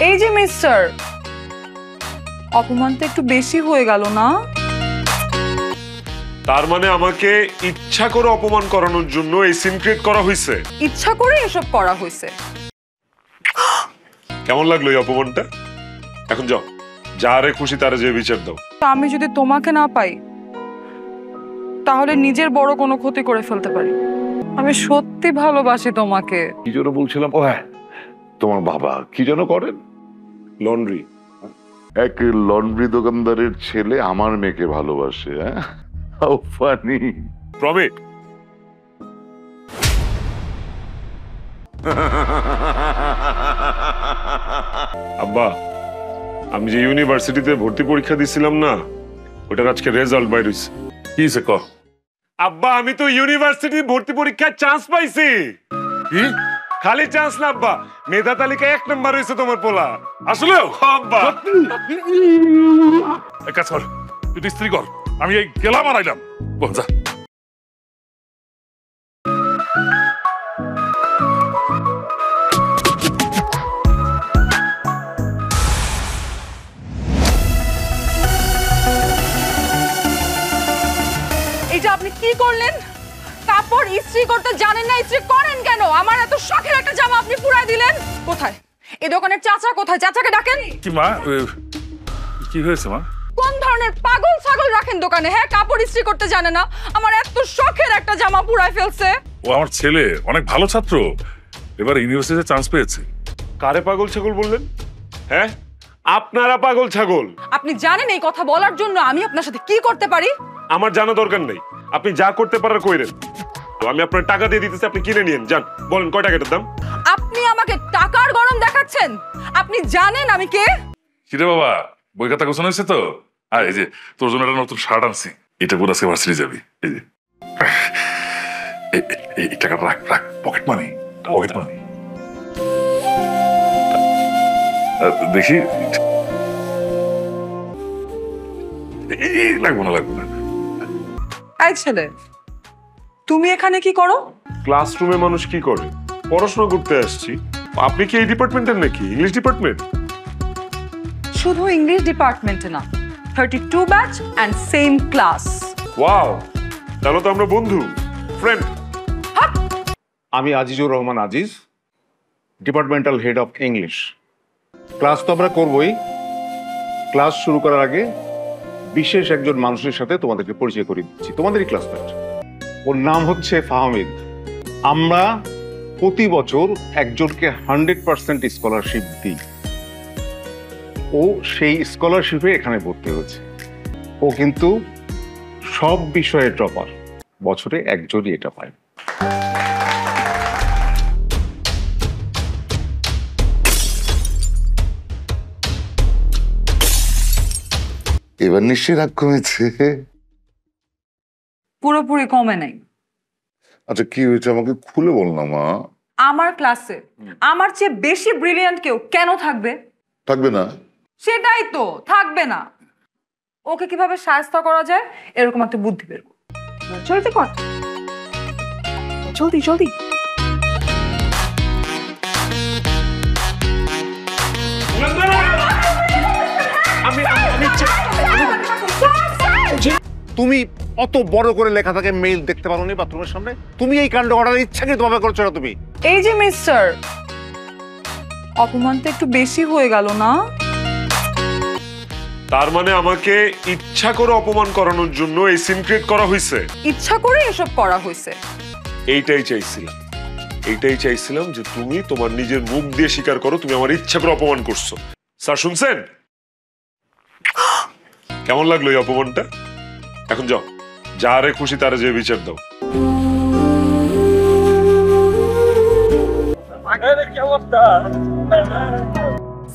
এই যে মিস্টার, অপমানটা একটু বেশি হয়ে গেল না? তার মানে আমাকে ইচ্ছা করে অপমান করানোর জন্য এই সিন ক্রিয়েট করা হয়েছে? ইচ্ছা করে এসব করা হয়েছে। কেমন লাগলো এই অপমানটা? এখন যাও, যারে খুশি তারে যে বিচার দাও। আমি যদি তোমাকে না পাই তাহলে নিজের বড় কোনো ক্ষতি করে ফেলতে পারি। আমি সত্যি ভালোবাসি তোমাকে। কি জন্য বলছিলাম, ও হ্যাঁ, তোমার বাবা কি যেন করেন? লন্ড্রি। এক লন্ড্রি দোকানদারের ছেলে আমার মেয়েকে ভালোবাসে। হ্যাঁ, হাউ ফানি। প্রমিট। আব্বা, আমি যে ইউনিভার্সিটিতে ভর্তি পরীক্ষা দিছিলাম না, ওটার আজকে রেজাল্ট বাইর হইছে। কি হইছে ক? আব্বা, আমি তো ইউনিভার্সিটি ভর্তি পরীক্ষায় চান্স পাইছি। কি? খালি চান্স না আব্বা, মেধা তালিকায় 1 নাম্বার হইছে তোমার পোলা। আসলে আব্বা এক কাজ কর, তুই স্ত্রী কর, আমি এই গেলাম আর আইলাম। যা। এটা আপনি কি করলেন? কাপড় ইস্ত্রি করতে জানেন না, ইস্ত্রি করেন কেন? আমার এত শখের একটা জামা আপনি পুরাই দিলেন। কোথায় এই দোকানের চাচা? কোথায়? চাচাকে ডাকেন। কি মা, কি হয়েছে মা? কোন ধরনের পাগল ছাগল রাখেন দোকানে? হ্যাঁ, কাপড় ইস্ত্রি করতে জানে না, আমার এত শখের একটা জামা পুরাই ফেলছে। ও আমার ছেলে, অনেক ভালো ছাত্র, এবার ইউনিভার্সিটিতে চান্স পেয়েছে। কারে পাগল ছাগল বললেন? হ্যাঁ, আপনারা পাগল ছাগল। আপনি জানেন এই কথা বলার জন্য আমি আপনার সাথে কি করতে পারি? আমার জানা দরকার নেই, আপনি যা করতে পারার কইরেন। আমি আপনার টাকা দিয়ে দিতেছি, আপনি কিনে নিয়েন। যান, বলেন কয় টাকাটার দাম? আপনি আমাকে টাকার গরম দেখাচ্ছেন? আপনি জানেন আমি কে? কিরে বাবা, বই খাতা গোছানো হয়েছে তো? আর এই যে তোর জন্য একটা নতুন শার্ট আনছি, এটা পরে আজকে ভার্সিটি যাবি। এই যে এই টাকা রাখ, রাখ, পকেট মানি, পকেট মানি। দেখি, লাগবো না, লাগবো না। এই ছেলে, তুমি এখানে কি করো? ক্লাসরুমে মানুষ কি করে? পড়াশোনা করতে আসছি। আপনি কি এই ডিপার্টমেন্টের নাকি? English department? শুধু ইংলিশ ডিপার্টমেন্টে না, 32 batch and same class. Wow, তাহলে তো আমরা বন্ধু, ফ্রেন্ড। আমি Azizur Rahman Aziz, departmental head of English. Class তো আমরা করবই। ক্লাস শুরু করার আগে বিশেষ একজন মানুষের সাথে তোমাদেরকে পরিচয় করিয়ে দিচ্ছি, তোমাদেরই ক্লাসমেট। ওর নাম হচ্ছে ফাহমিদ। আমরা প্রতি বছর একজনকে 100% স্কলারশিপ দিই। ও সেই স্কলারশিপে এখানে ভর্তি হয়েছে। ও কিন্তু সব বিষয়ে টপার, বছরে একজনই এটা পায়। এবার নিশ্চয়ই রাগ কমেছে। পুরোপুরি কমে নাই। আচ্ছা, কি হয়েছে আমাকে খুলে বল না মা। আমার ক্লাসে আমার চেয়ে বেশি ব্রিলিয়ান্ট কেউ কেন থাকবে? থাকবে না? সেটাই তো, থাকবে না। ওকে কিভাবে সাহায্য করা যায় এরকম একটা বুদ্ধি বের কর। জলদি কর, জলদি জলদি। তুমি অত বড় করে লেখা থাকে মেইল দেখতে পারো নি বাথরুমের সামনে? তুমি এই কাণ্ড করার ইচ্ছাকৃতভাবে করছো না তুমি? এই যে মিস্টার, অপমানটা একটু বেশি হয়ে গেল না? তার মানে আমাকে ইচ্ছা করে অপমান করানোর জন্য এই সিন ক্রিয়েট করা হয়েছে? ইচ্ছা করে এসব করা হয়েছে। এইটাই চাইছিলাম, এইটাই চাইছিলাম যে তুমি তোমার নিজের মুখ দিয়ে স্বীকার করো তুমি আমার ইচ্ছা করে অপমান করছো। স্যার শুনছেন? কেমন লাগলো এই অপমানটা? এখন যাও, যারে খুশি তারে যে বিচার দাও।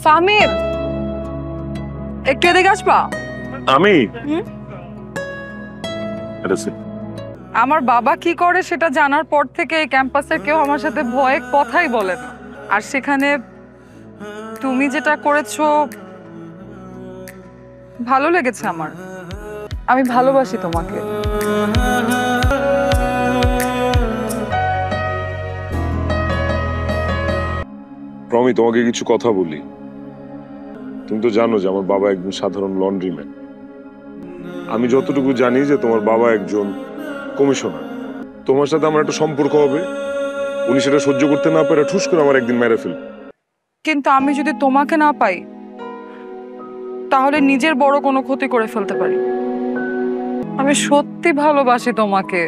ফাহমিদ, একটু এদিকে আসবা? আমি আমার বাবা কি করে সেটা জানার পর থেকে এই ক্যাম্পাসের কেউ আমার সাথে ভয়ে কথাই বলে না। আর সেখানে তুমি যেটা করেছো ভালো লেগেছে আমার। আমি ভালোবাসি তোমাকে। প্রমি, তোমাকে কিছু কথা বলি। তুমি তো জানো যে আমার বাবা একজন সাধারণ লন্ড্রিম্যান। আমি যতটুকু জানি যে তোমার বাবা একজন কমিশনার। তোমার সাথে আমার একটা সম্পর্ক হবে, উনি সেটা সহ্য করতে না পারে ঠুস করে আমার একদিন মেরে ফেলবে। কিন্তু আমি যদি তোমাকে না পাই তাহলে নিজের বড় কোনো ক্ষতি করে ফেলতে পারি। আমি সত্যি ভালোবাসি তোমাকে।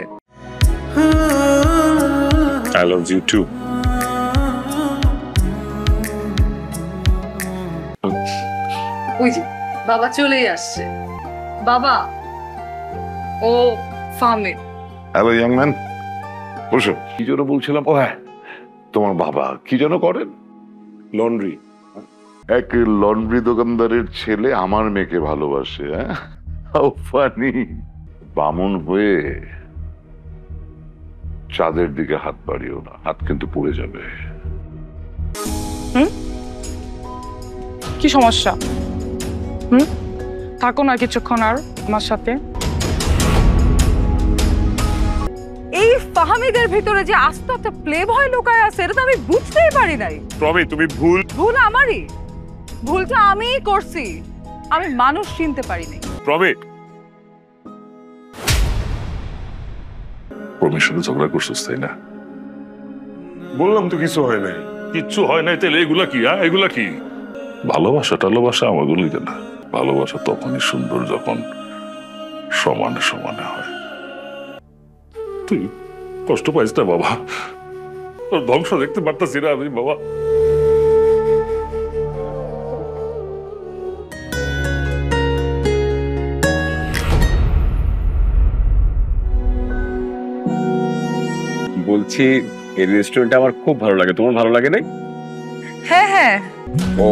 I love you too. ওই যে বাবা চলেই আসছে। বাবা, ও ফাহমি। হ্যালো ইয়াং ম্যান, বসো। কি যেন বলছিলাম? ও হ্যাঁ, তোমার বাবা কি যেন করেন? লন্ড্রি। এক লন্ড্রি দোকানদারের ছেলে আমার মেয়েকে ভালোবাসে। হ্যাঁ, হাউ ফানি। বামন হয়ে চাঁদের দিকে হাত বাড়িও না, হাত কিন্তু পড়ে যাবে। কি সমস্যা? থাকো না কিছুক্ষণ আর আমার সাথে। এই ফাহামিদের ভিতরে যে আস্ত একটা প্লে ভয় লুকায় আছে, এটা তো আমি বুঝতেই পারি নাই। প্রমি, তুমি ভুল। ভুল আমারই। ভুলটা আমিই করছি। আমি মানুষ চিনতে পারি নাই। প্রমি, প্রমির সাথে ঝগড়া করছিস তাই না? বললাম তো কিছু হয় নাই। কিচ্ছু হয় নাই তাহলে এগুলা কি? এগুলা কি? ভালোবাসা টালোবাসা আমাগুলো না। ভালোবাসা তখনই সুন্দর যখন সমানে সমানে হয়। তুই কষ্ট পাইস না বাবা, তোর ধ্বংস দেখতে পারতাছি না আমি বাবা। বলছি এই রেস্টুরেন্টটা আমার খুব ভালো লাগে, তোমার ভালো লাগে নাই? হ্যাঁ হ্যাঁ। ও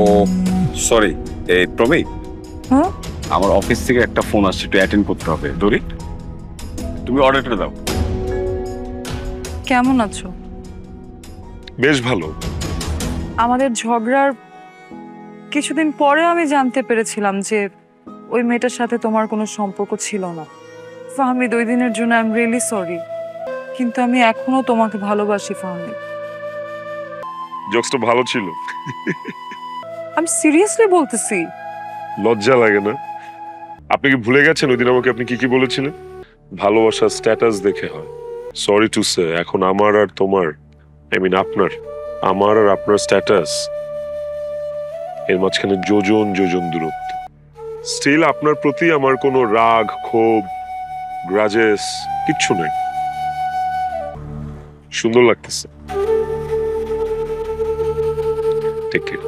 সরি, এই প্রমি, হ্যাঁ? আমার অফিস থেকে একটা ফোন আসছে, একটু অ্যাটেন্ড করতে হবে। দরি, তুমি অর্ডারটা দাও। কেমন আছো? বেশ ভালো। আমাদের ঝগড়ার কিছুদিন পরে আমি জানতে পেরেছিলাম যে ওই মেয়েটার সাথে তোমার কোনো সম্পর্ক ছিল না। ফাহমি, 2 দিনের জন্য আই এম রিয়েলি সরি, কিন্তু আমি এখনো তোমাকে ভালোবাসি ফাহমি। জোকসটা ভালো ছিল। আমি সিরিয়াসলি বলতেছি। লজ্জা লাগে না? আপনি কি ভুলে গেছেন ওই দিন আমাকে আপনি কি কি বলেছিলেন? ভালোবাসা স্ট্যাটাস দেখে হয়। সরি টু সে, এখন আমার আর তোমার, আই মিন আপনার, আমার আর আপনার স্ট্যাটাস এর মাঝখানে যোজন যোজন দূরত্ব। স্টিল আপনার প্রতি আমার কোনো রাগ, ক্ষোভ, গ্রাজেস কিচ্ছু নেই। সুন্দর লাগতেছে। Take care.